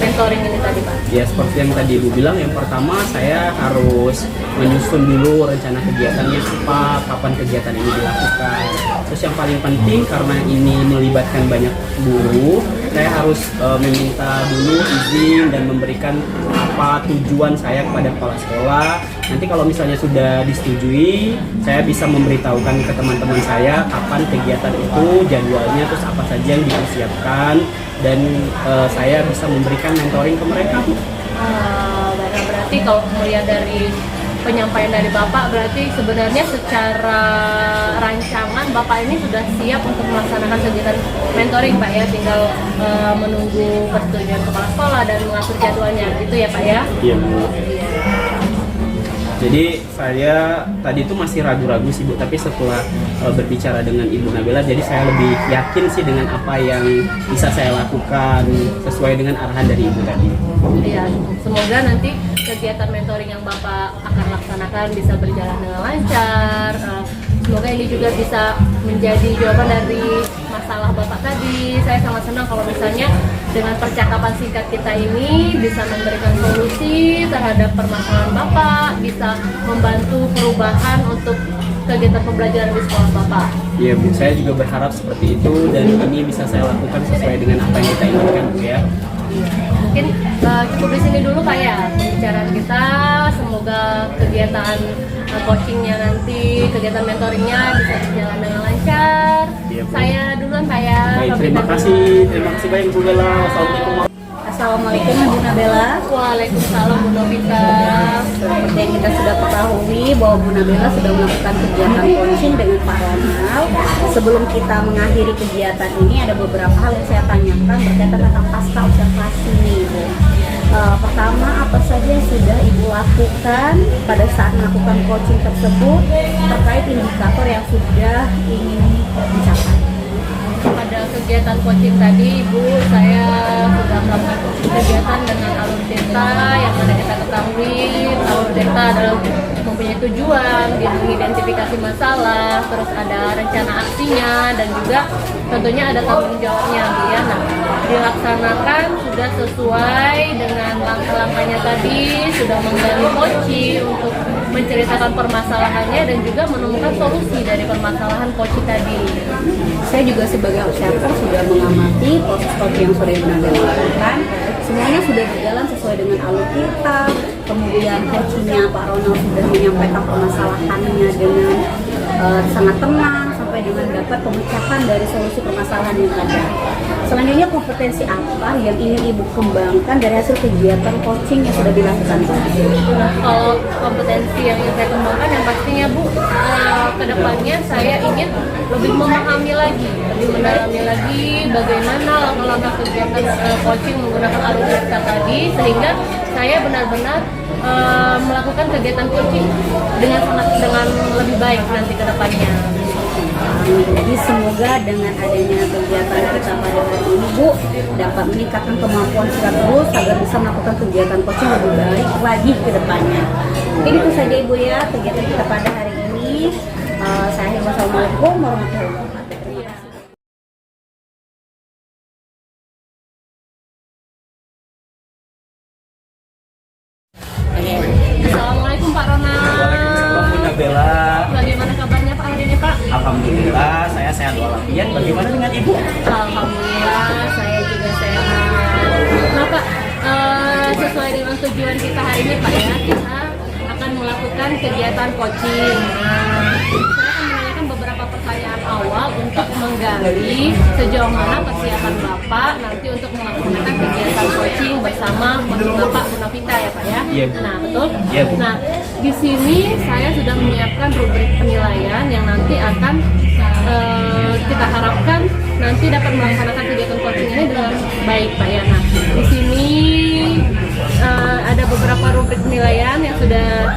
Speaker 3: mentoring ini tadi Pak?
Speaker 1: Ya seperti yang tadi Ibu bilang, yang pertama saya harus menyusun dulu rencana kegiatannya apa, kapan kegiatan ini dilakukan. Terus yang paling penting karena ini melibatkan banyak guru, saya harus meminta dulu izin dan memberikan apa tujuan saya kepada kepala sekolah. Nanti kalau misalnya sudah disetujui, saya bisa memberitahukan ke teman-teman saya kapan kegiatan itu, jadwalnya, terus apa saja yang dipersiapkan, dan saya bisa memberikan mentoring ke mereka.
Speaker 3: Berarti kalau melihat dari penyampaian dari Bapak, berarti sebenarnya secara rancangan Bapak ini sudah siap untuk melaksanakan kegiatan mentoring Pak ya, tinggal menunggu persetujuan kepala sekolah dan mengatur jadwalnya gitu ya Pak ya?
Speaker 1: Iya Bu. Jadi saya tadi itu masih ragu-ragu sih Bu, tapi setelah berbicara dengan Ibu Nabila, jadi saya lebih yakin sih dengan apa yang bisa saya lakukan sesuai dengan arahan dari Ibu tadi.
Speaker 3: Iya, semoga nanti kegiatan mentoring yang Bapak akan laksanakan bisa berjalan dengan lancar. Semoga ini juga bisa menjadi jawaban dari masalah Bapak tadi. Saya sangat senang kalau misalnya dengan percakapan singkat kita ini bisa memberikan solusi terhadap permasalahan Bapak, bisa membantu perubahan untuk kegiatan pembelajaran di sekolah Bapak.
Speaker 1: Iya Bu, saya juga berharap seperti itu, dan ini bisa saya lakukan sesuai dengan apa yang kita inginkan Bu ya.
Speaker 3: Mungkin cukup di sini dulu Pak ya pembicaraan kita. Semoga kegiatan coachingnya nanti, kegiatan mentoringnya bisa berjalan dengan lancar.
Speaker 1: Iya, Bu.
Speaker 3: Saya duluan Pak ya.
Speaker 1: Baik, terima kasih banyak Bu Bella. Assalamualaikum.
Speaker 2: Assalamualaikum Bu Nabila.
Speaker 3: Waalaikumsalam Bu Novita.
Speaker 2: Seperti yang kita sudah ketahui bahwa Bu Nabila sudah melakukan kegiatan coaching dengan Pak Ronald. Sebelum kita mengakhiri kegiatan ini, ada beberapa hal yang saya tanyakan berkaitan tentang pasca observasi nih Bu. Pertama, apa saja yang sudah Ibu lakukan pada saat melakukan coaching tersebut terkait indikator yang sudah ingin dicapai?
Speaker 3: Pada kegiatan coaching tadi Ibu, saya sudah melakukan kegiatan dengan alur data yang mana kita ketahui alur data adalah mempunyai tujuan, mengidentifikasi masalah, terus ada rencana aksinya, dan juga tentunya ada tanggung jawabnya Bu ya. Nah, dilaksanakan sudah sesuai dengan langkah-langkahnya tadi, sudah menggali coaching untuk menceritakan permasalahannya dan juga menemukan solusi dari permasalahan coaching tadi.
Speaker 2: Saya juga sebagai observer sudah mengamati proses coaching yang sudah benar-benar dilakukan. Semuanya sudah berjalan sesuai dengan alur kita. Kemudian coachingnya Pak Ronald sudah menyampaikan permasalahannya dengan sangat tenang sampai dengan dapat pemecahan dari solusi permasalahan yang ada. Selanjutnya, kompetensi apa yang ingin Ibu kembangkan dari hasil kegiatan coaching yang sudah dilakukan tadi?
Speaker 3: Nah, kalau kompetensi yang ingin saya kembangkan yang pastinya Bu, kedepannya saya ingin lebih memahami lagi, lebih mendalami lagi bagaimana langkah-langkah kegiatan coaching menggunakan alur cerita tadi, sehingga saya benar-benar melakukan kegiatan coaching dengan lebih baik nanti kedepannya.
Speaker 2: Jadi semoga dengan adanya kegiatan kita pada hari ini Bu dapat meningkatkan kemampuan kita terus agar bisa melakukan kegiatan coaching lebih baik lagi ke depannya. Jadi itu saja Ibu ya kegiatan kita pada hari ini. Saya akhiri, wassalamualaikum warahmatullahi wabarakatuh. Terima kasih.
Speaker 3: Assalamualaikum Pak Ronald.
Speaker 1: Waalaikumsalam Bunda Bella.
Speaker 3: Bagaimana kabarnya Pak hari ini Pak?
Speaker 1: Alhamdulillah saya sehat walafiat. Bagaimana dengan Ibu?
Speaker 3: Alhamdulillah saya juga sehat. Nah Pak, sesuai dengan tujuan kita hari ini Pak ya, kita akan melakukan kegiatan coaching. Nah, saya akan menanyakan beberapa pertanyaan awal untuk menggali sejauh mana persiapan Bapak nanti untuk melaksanakan kegiatan coaching bersama Bapak Bu Novita ya Pak ya.
Speaker 1: Iya, Bu.
Speaker 3: Nah betul.
Speaker 1: Iya, Bu.
Speaker 3: Nah di sini saya sudah menyiapkan rubrik penilaian yang nanti akan kita harapkan nanti dapat melaksanakan kegiatan coaching ini dengan baik Pak ya. Nah di sini ada beberapa rubrik penilaian yang sudah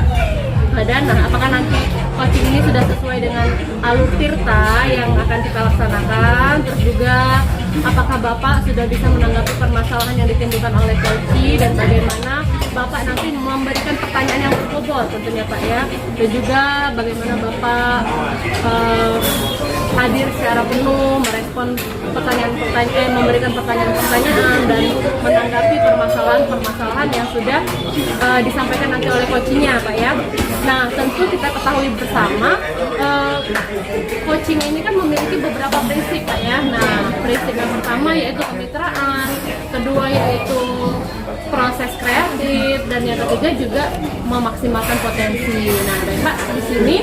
Speaker 3: ada. Nah apakah nanti coaching ini sudah sesuai dengan alur tirta yang akan kita laksanakan, terus juga apakah Bapak sudah bisa menanggapi permasalahan yang ditimbulkan oleh coaching, dan bagaimana Bapak nanti memberikan pertanyaan yang berbobot tentunya Pak ya, dan juga bagaimana Bapak hadir secara penuh merespon pertanyaan-pertanyaan, memberikan pertanyaan-pertanyaan dan menanggapi permasalahan-permasalahan yang sudah disampaikan nanti oleh coachingnya Pak ya. Nah tentu kita ketahui bersama coaching ini kan memiliki beberapa prinsip Pak ya. Nah prinsip yang pertama yaitu kemitraan, kedua yaitu proses kreatif, dan yang ketiga juga memaksimalkan potensi. Nah Bapak di sini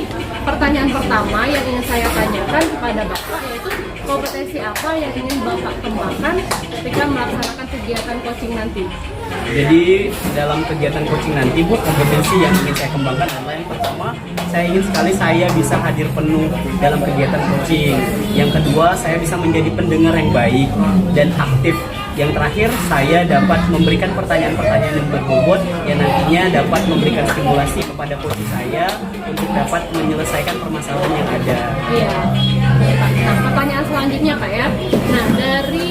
Speaker 3: pertanyaan pertama yang ingin saya tanyakan kepada Bapak yaitu kompetensi apa yang ingin Bapak kembangkan ketika melaksanakan kegiatan coaching nanti?
Speaker 1: Jadi dalam kegiatan coaching nanti Bu, kompetensi yang ingin saya kembangkan adalah yang pertama, saya ingin sekali saya bisa hadir penuh dalam kegiatan coaching. Yang kedua, saya bisa menjadi pendengar yang baik dan aktif. Yang terakhir, saya dapat memberikan pertanyaan-pertanyaan yang berbobot yang nantinya dapat memberikan stimulasi kepada coach saya untuk dapat menyelesaikan permasalahan yang ada.
Speaker 3: Iya, Pak. Nah, pertanyaan selanjutnya Pak ya. Nah, dari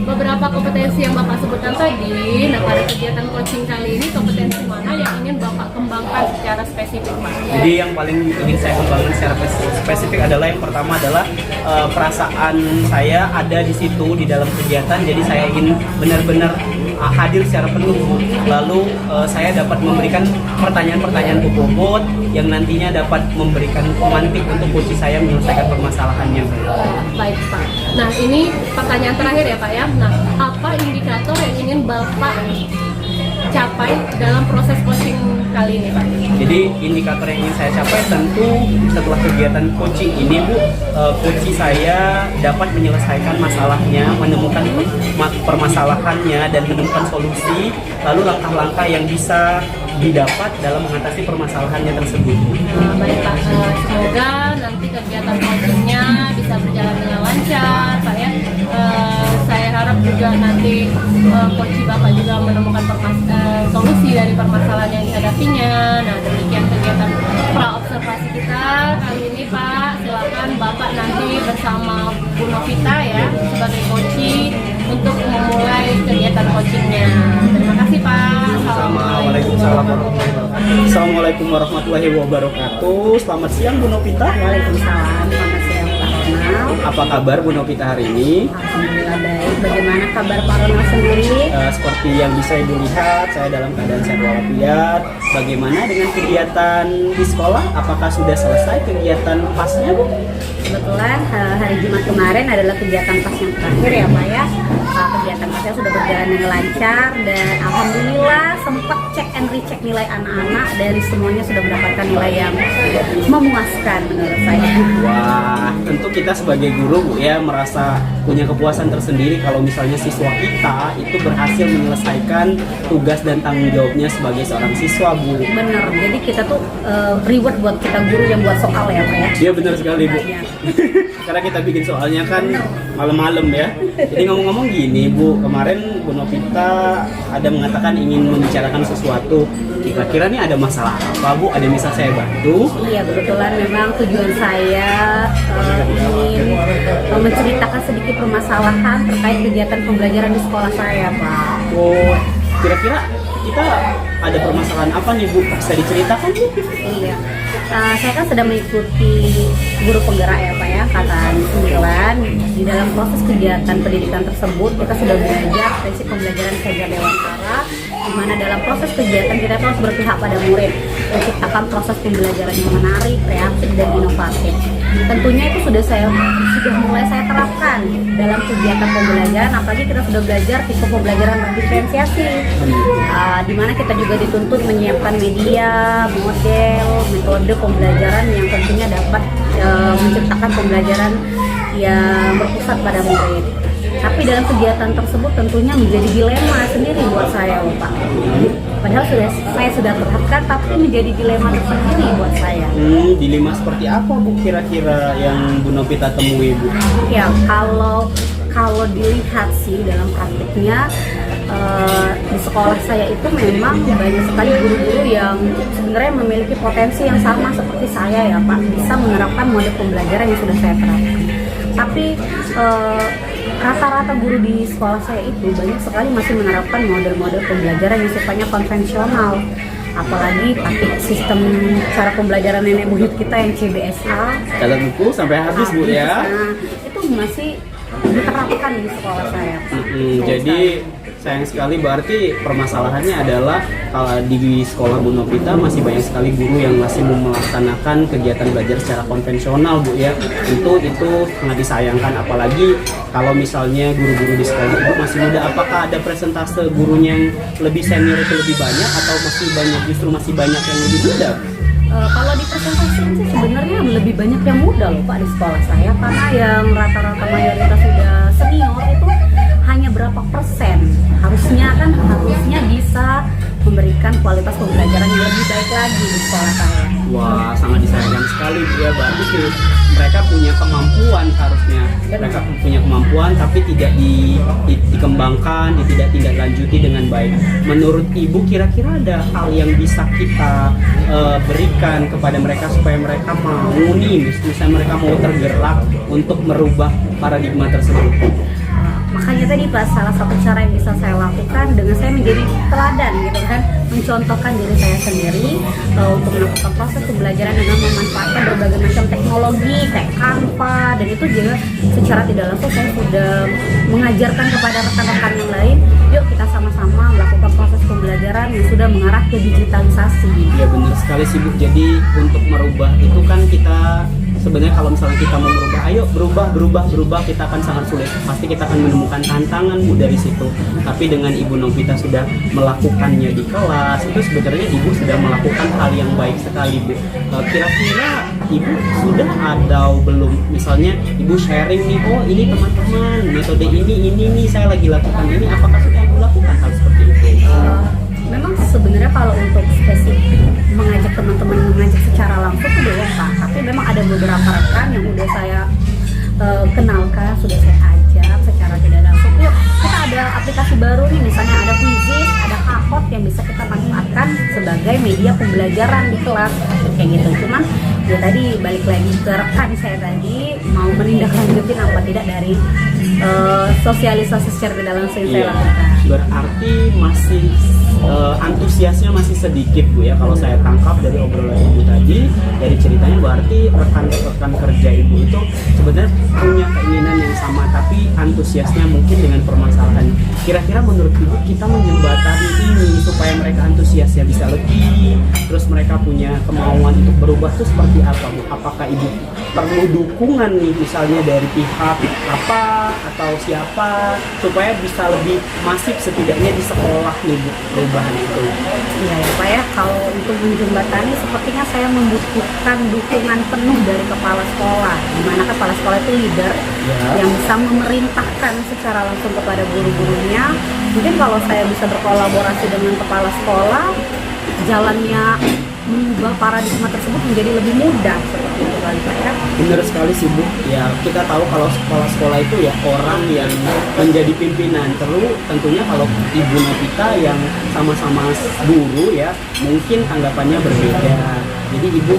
Speaker 3: beberapa kompetensi yang Bapak sebutkan tadi, nah pada kegiatan coaching kali ini kompetensi mana yang ingin Bapak kembangkan secara spesifik Pak?
Speaker 1: Jadi yang paling ingin saya kembangkan secara spesifik adalah yang pertama adalah perasaan saya ada di situ di dalam kegiatan, jadi saya ingin benar-benar hadir secara penuh. Lalu saya dapat memberikan pertanyaan-pertanyaan bobot yang nantinya dapat memberikan pemantik untuk coach saya menyelesaikan permasalahannya.
Speaker 3: Baik Pak. Nah ini pertanyaan terakhir ya Pak ya. Nah apa indikator yang ingin Bapak capai dalam proses coaching kali ini Pak?
Speaker 1: Jadi indikator yang ingin saya capai tentu setelah kegiatan coaching ini Bu, coach saya dapat menyelesaikan masalahnya, menemukan permasalahannya dan menemukan solusi, lalu langkah-langkah yang bisa didapat dalam mengatasi permasalahannya tersebut.
Speaker 3: Baik Pak, semoga nanti kegiatan coachingnya bisa berjalan dengan lancar Pak ya. Saya harap juga nanti coach Bapak juga menemukan solusi dari permasalahan yang dihadapinya. Nah demikian kegiatan pra-observasi kita kali ini Pak. Silakan Bapak nanti bersama Bu Novita ya sebagai coach untuk memulai kegiatan coachingnya. Terima kasih Pak.
Speaker 1: Assalamualaikum warahmatullahi wabarakatuh. Selamat siang Bu Novita.
Speaker 2: Waalaikumsalam. Selamat siang Pak Ronald.
Speaker 1: Apa kabar Bu Novita hari ini?
Speaker 2: Alhamdulillah baik. Bagaimana kabar Pak Ronald sendiri?
Speaker 1: Seperti yang bisa Ibu lihat, saya dalam keadaan sehat walafiat. Bagaimana dengan kegiatan di sekolah? Apakah sudah selesai kegiatan pasnya, Bu?
Speaker 2: Kebetulan hari Jumat kemarin adalah kegiatan pas yang terakhir ya Pak ya. Kegiatan pasnya sudah berjalan dengan lancar dan alhamdulillah sempat cek and recheck nilai anak-anak dan semuanya sudah mendapatkan nilai yang memuaskan menurut saya.
Speaker 1: Wah, tentu kita sebagai guru, Bu, ya merasa punya kepuasan tersendiri kalau misalnya siswa kita itu berhasil menyelesaikan tugas dan tanggung jawabnya sebagai seorang siswa, Bu.
Speaker 2: Bener, jadi kita tuh reward buat kita guru yang buat soal ya Pak ya.
Speaker 1: Iya benar sekali, Bu.
Speaker 2: Banyak.
Speaker 1: Karena kita bikin soalnya kan malam-malam ya. Jadi ngomong-ngomong gini, Bu, kemarin Bu Novita ada mengatakan ingin membicarakan sesuatu. Kira-kira nih ada masalah apa, Bu? Ada yang bisa saya bantu?
Speaker 2: Iya, kebetulan memang tujuan saya ingin menceritakan sedikit permasalahan terkait kegiatan pembelajaran di sekolah saya, Pak.
Speaker 1: Oh, kira-kira kita ada permasalahan apa nih, Bu? Bisa diceritakan, Bu?
Speaker 2: Iya, saya kan sedang mengikuti guru penggerak ya Pak ya, angkatan 9. Di dalam proses kegiatan pendidikan tersebut kita sudah belajar prinsip pembelajaran kejar dewantara, di mana dalam proses kegiatan kita harus berpihak pada murid, menciptakan proses pembelajaran yang menarik, kreatif dan inovatif. Tentunya itu sudah mulai saya terapkan dalam kegiatan pembelajaran, apalagi kita sudah belajar tipe pembelajaran berdiferensiasi, di mana kita juga dituntut menyiapkan media, model, metode pembelajaran yang tentunya dapat menciptakan pembelajaran yang berpusat pada murid. Tapi dalam kegiatan tersebut tentunya menjadi dilema sendiri buat saya, Pak. Padahal saya sudah terapkan, tapi menjadi dilema tersendiri buat saya.
Speaker 1: Dilema seperti apa, Bu, kira-kira yang Bu Novita temui, Bu?
Speaker 2: Ya, kalau dilihat sih dalam praktiknya, di sekolah saya itu memang banyak sekali guru-guru yang sebenarnya memiliki potensi yang sama seperti saya ya Pak, bisa menerapkan model pembelajaran yang sudah saya terapkan. Tapi rata-rata guru di sekolah saya itu banyak sekali masih menerapkan model-model pembelajaran yang sifatnya konvensional, apalagi pakai sistem cara pembelajaran nenek buyut kita yang CBSA.
Speaker 1: Dalam buku sampai habis, Bu, ya?
Speaker 2: Nah, itu masih diterapkan di sekolah saya.
Speaker 1: Jadi sayang sekali, berarti permasalahannya adalah kalau di sekolah Bu Novita masih banyak sekali guru yang masih mau melaksanakan kegiatan belajar secara konvensional, Bu, ya. Tentu itu sangat disayangkan, apalagi kalau misalnya guru-guru di sekolah itu masih muda. Apakah ada persentase gurunya yang lebih senior itu lebih banyak atau justru masih banyak yang lebih muda?
Speaker 2: Kalau di presentasi sih sebenarnya lebih banyak yang muda loh Pak di sekolah saya, karena yang rata-rata mayoritas sudah senior itu hanya berapa persen. Harusnya bisa memberikan kualitas pembelajaran yang lebih baik lagi di sekolah saya.
Speaker 1: Wah, sangat disayangkan sekali, Bu, ya. Berarti mereka punya kemampuan, harusnya mereka punya kemampuan tapi tidak dikembangkan, tidak lanjuti dengan baik. Menurut Ibu, kira-kira ada hal yang bisa kita berikan kepada mereka supaya mereka mau misalnya mereka mau tergerak untuk merubah paradigma tersebut?
Speaker 2: Makanya tadi Pak, salah satu cara yang bisa saya lakukan dengan saya menjadi teladan gitu kan, mencontohkan diri saya sendiri untuk melakukan proses pembelajaran dengan memanfaatkan berbagai macam teknologi kayak Canva, dan itu juga secara tidak langsung saya sudah mengajarkan kepada rekan-rekan yang lain, yuk kita sama-sama melakukan proses pembelajaran yang sudah mengarah ke digitalisasi.
Speaker 1: Ya benar sekali sih, Bu. Jadi untuk merubah itu kan kita sebenarnya kalau misalnya kita mau merubah, ayo berubah, kita akan sangat sulit. Pasti kita akan menemukan tantangan, Bu, dari situ. Tapi dengan Ibu Novita sudah melakukannya di kelas, itu sebenarnya Ibu sudah melakukan hal yang baik sekali, Bu. Kira-kira Ibu sudah atau belum, misalnya Ibu sharing nih, oh ini teman-teman, metode ini nih saya lagi lakukan ini, apakah sudah Ibu lakukan hal seperti itu?
Speaker 2: Memang sebenarnya kalau untuk spesifik mengajak teman-teman mengajak secara langsung itu belum Pak, tapi memang ada beberapa rekan yang udah saya kenalkan, sudah saya ajak secara tidak langsung. Yuk kita ada aplikasi baru nih, misalnya ada Quizizz, ada Kakot yang bisa kita manfaatkan sebagai media pembelajaran di kelas kayak gitu. Cuman ya tadi balik lagi ke rekan saya tadi mau menindaklanjutin apa tidak dari sosialisasi secara tidak langsung yang saya lakukan.
Speaker 1: Berarti masih antusiasnya masih sedikit Bu ya. Kalau saya tangkap dari obrolan Ibu tadi, dari ceritanya berarti rekan-rekan kerja Ibu itu sebenarnya punya keinginan yang sama, tapi antusiasnya mungkin dengan permasalahan. Kira-kira menurut Ibu kita menjembatani ini supaya mereka antusiasnya bisa lebih, terus mereka punya kemauan untuk berubah itu seperti apa Bu? Apakah Ibu perlu dukungan nih misalnya dari pihak apa atau siapa supaya bisa lebih masif setidaknya di sekolah nih Bu, perubahan itu?
Speaker 2: Iya ya Pak ya, kalau untuk menjembatani sepertinya saya membutuhkan dukungan penuh dari kepala sekolah, di mana kepala sekolah itu leader yang bisa memerintahkan secara langsung kepada guru-gurunya. Mungkin kalau saya bisa berkolaborasi dengan kepala sekolah, jalannya mengubah paradigma tersebut menjadi lebih mudah seperti itu kali Pak ya.
Speaker 1: Benar sekali sih Bu. Ya kita tahu kalau sekolah-sekolah itu ya orang yang menjadi pimpinan. Terus tentunya kalau Ibu Novita yang sama-sama guru ya, mungkin tanggapannya berbeda. Jadi Ibu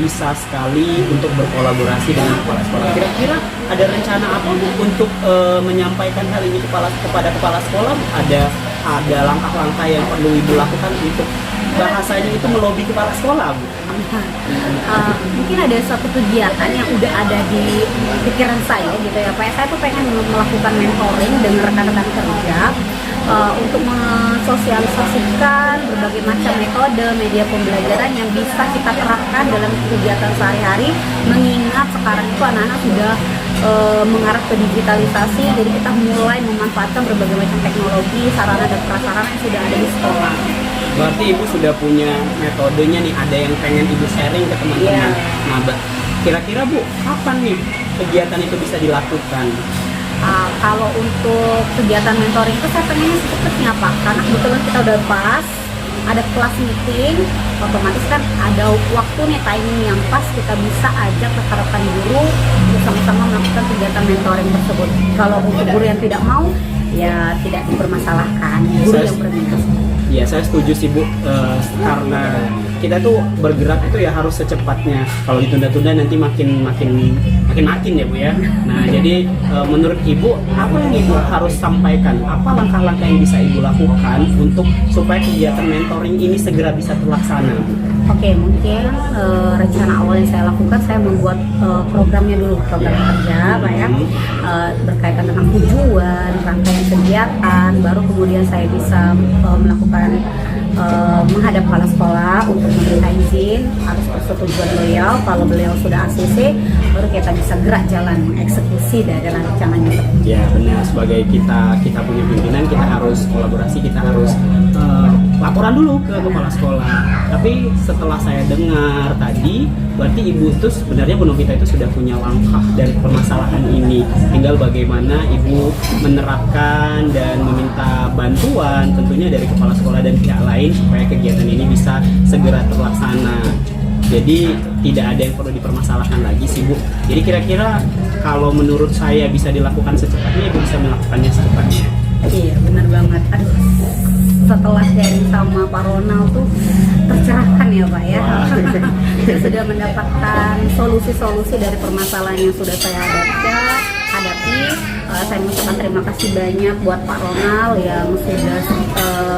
Speaker 1: bisa sekali untuk berkolaborasi dengan kepala sekolah. Kira-kira ada rencana apa Bu untuk menyampaikan hal ini kepada kepala sekolah? Ada langkah-langkah yang perlu Ibu lakukan untuk bahasanya itu melobi kepala sekolah Bu?
Speaker 2: Mungkin ada suatu kegiatan yang udah ada di pikiran saya gitu ya Pak. Saya tuh pengen melakukan mentoring dengan rekan-rekan kerja untuk mensosialisasikan berbagai macam metode media pembelajaran yang bisa kita terapkan dalam kegiatan sehari-hari, mengingat sekarang itu anak-anak sudah mengarah ke digitalisasi, jadi kita mulai memanfaatkan berbagai macam teknologi, sarana dan prasarana yang sudah ada di sekolah.
Speaker 1: Berarti Ibu sudah punya metodenya nih, ada yang pengen Ibu sharing ke teman-teman. Nah, kira-kira Bu, kapan nih kegiatan itu bisa dilakukan?
Speaker 2: Kalau untuk kegiatan mentoring itu saya pengen secepatnya Pak, karena kebetulan kita udah pas, ada kelas meeting, otomatis kan ada waktu nih timing yang pas kita bisa ajak rekan-rekan guru untuk sama-sama melakukan kegiatan mentoring tersebut. Kalau untuk guru yang tidak mau, ya tidak dipermasalahkan, guru yang berminat.
Speaker 1: Ya saya setuju sih Bu, karena kita tuh bergerak itu ya harus secepatnya. Kalau ditunda-tunda nanti makin ya Bu ya. Nah jadi menurut Ibu apa yang Ibu harus sampaikan? Apa langkah-langkah yang bisa Ibu lakukan untuk supaya kegiatan mentoring ini segera bisa terlaksana Bu?
Speaker 2: Oke, mungkin rencana awal yang saya lakukan, saya membuat programnya dulu, program kerja Pak ya, berkaitan dengan tujuan, rangkaian kegiatan, baru kemudian saya bisa melakukan menghadap kepala sekolah untuk meminta izin, harus persetujuan beliau. Kalau beliau sudah ACC, baru kita bisa gerak jalan mengeksekusi dari rencananya.
Speaker 1: Ya benar, sebagai kita punya pimpinan, kita harus kolaborasi, kita harus laporan dulu ke kepala sekolah. Tapi setelah saya dengar tadi, berarti Ibu itu sebenarnya Bu Novita itu sudah punya langkah dari permasalahan ini. Tinggal bagaimana Ibu menerapkan dan meminta bantuan tentunya dari kepala sekolah dan pihak lain supaya kegiatan ini bisa segera terlaksana. Jadi tidak ada yang perlu dipermasalahkan lagi sih Bu. Jadi kira-kira kalau menurut saya bisa dilakukan secepatnya, Ibu bisa melakukannya secepatnya.
Speaker 2: Iya benar banget. Aduh, setelah sharing sama Pak Ronald tuh tercerahkan ya Pak ya. Kita sudah mendapatkan solusi-solusi dari permasalahan yang sudah saya hadapi. Saya mengucapkan terima kasih banyak buat Pak Ronald yang sudah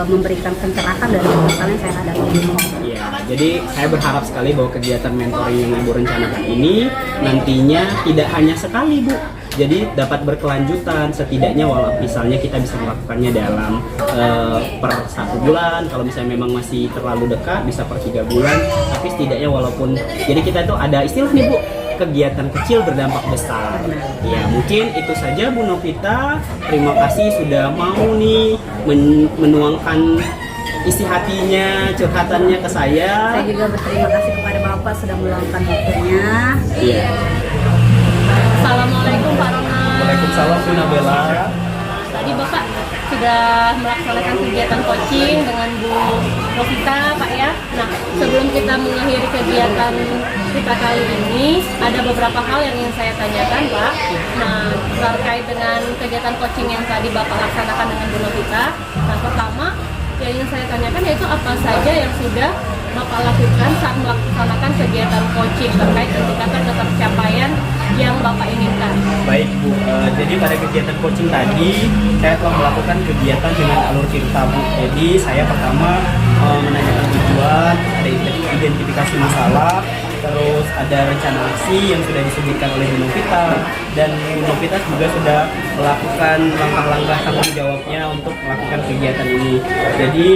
Speaker 2: memberikan pencerahan dari permasalahan yang saya hadapi.
Speaker 1: Ya, jadi saya berharap sekali bahwa kegiatan mentoring yang Ibu rencanakan ini nantinya tidak hanya sekali Bu, jadi dapat berkelanjutan, setidaknya walau misalnya kita bisa melakukannya dalam per 1 bulan, kalau misalnya memang masih terlalu dekat bisa per 3 bulan, tapi setidaknya walaupun, jadi kita itu ada istilah nih Bu, kegiatan kecil berdampak besar. Ya mungkin itu saja Bu Novita, terima kasih sudah mau nih menuangkan isi hatinya, curhatannya ke saya.
Speaker 2: Saya juga berterima kasih kepada Bapak sudah meluangkan waktunya.
Speaker 1: Iya.
Speaker 3: Assalamualaikum Pak Ronald.
Speaker 1: Waalaikumsalam Bu Nabela.
Speaker 3: Tadi Bapak sudah melaksanakan kegiatan coaching dengan Bu Novita Pak ya. Nah sebelum kita mengakhiri kegiatan kita kali ini, ada beberapa hal yang ingin saya tanyakan Pak. Nah terkait dengan kegiatan coaching yang tadi Bapak laksanakan dengan Bu Novita. Nah pertama yang ingin saya tanyakan yaitu apa saja yang sudah Bapak lakukan saat melaksanakan kegiatan coaching terkait indikator ketercapaian yang Bapak inginkan.
Speaker 1: Baik Bu, jadi pada kegiatan coaching tadi saya telah melakukan kegiatan dengan alur tirta Bu. Jadi saya pertama menanyakan tujuan, ada identifikasi masalah, terus ada rencana aksi yang sudah disebutkan oleh Bu Novita, dan Bu Novita juga sudah melakukan langkah-langkah tanggung jawabnya untuk melakukan kegiatan ini. Jadi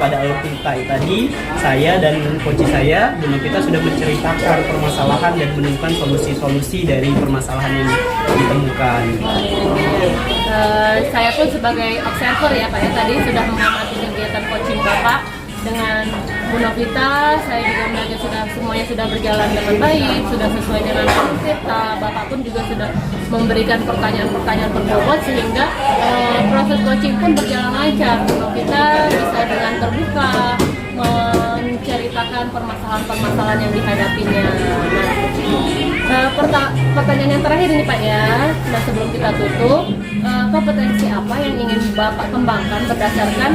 Speaker 1: pada alur tirta tadi saya dan coach saya Bu Novita sudah menceritakan permasalahan dan menemukan solusi-solusi dari permasalahan yang ditemukan.
Speaker 3: Saya pun sebagai observer ya Pak ya, tadi sudah mengamati kegiatan coaching Bapak dengan Bu Novita. Saya juga melihat semuanya sudah berjalan dengan baik, sudah sesuai dengan alur kita. Bapak pun juga sudah memberikan pertanyaan-pertanyaan berbobot sehingga proses coaching pun berjalan lancar. Bu Novita bisa dengan terbuka menceritakan permasalahan-permasalahan yang dihadapinya. Pertanyaan yang terakhir ini Pak ya, nah sebelum kita tutup, kompetensi apa yang ingin Bapak kembangkan berdasarkan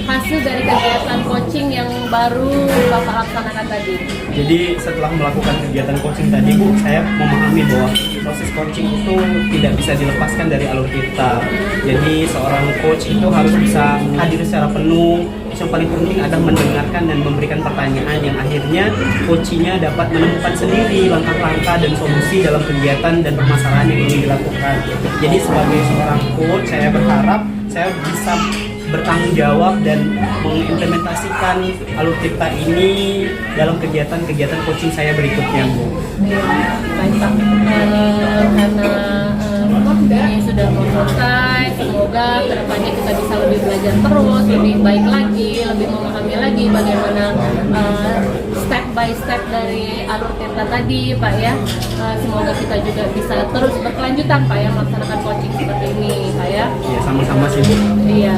Speaker 3: hasil dari kegiatan coaching yang baru Bapak laksanakan tadi?
Speaker 1: Jadi setelah melakukan kegiatan coaching tadi Bu, saya memahami bahwa proses coaching itu tidak bisa dilepaskan dari alur kita. Jadi seorang coach itu harus bisa hadir secara penuh. Yang paling penting adalah mendengarkan dan memberikan pertanyaan yang akhirnya coachingnya dapat menemukan sendiri langkah-langkah dan solusi dalam kegiatan dan permasalahan yang ingin dilakukan. Jadi sebagai seorang coach, saya berharap saya bisa bertanggung jawab dan mengimplementasikan alur tirta ini dalam kegiatan-kegiatan coaching saya berikutnya Bu.
Speaker 3: Baik Pak, karena ini sudah mau selesai, semoga kedepannya kita bisa lebih belajar terus, lebih baik lagi, lebih memahami lagi bagaimana step by step dari alur tirta tadi Pak ya. Semoga kita juga bisa terus berkelanjutan Pak ya melaksanakan coaching seperti ini Pak ya.
Speaker 1: Iya, sama-sama sih Bu.
Speaker 3: Iya,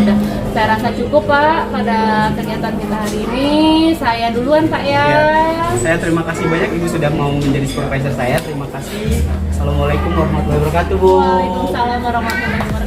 Speaker 3: udah. Saya rasa cukup Pak pada kegiatan kita hari ini. Saya duluan Pak ya.
Speaker 1: Ya, saya terima kasih banyak Ibu sudah mau menjadi supervisor saya. Terima kasih. Assalamualaikum warahmatullahi wabarakatuh Bu.
Speaker 3: Waalaikumsalam warahmatullahi wabarakatuh.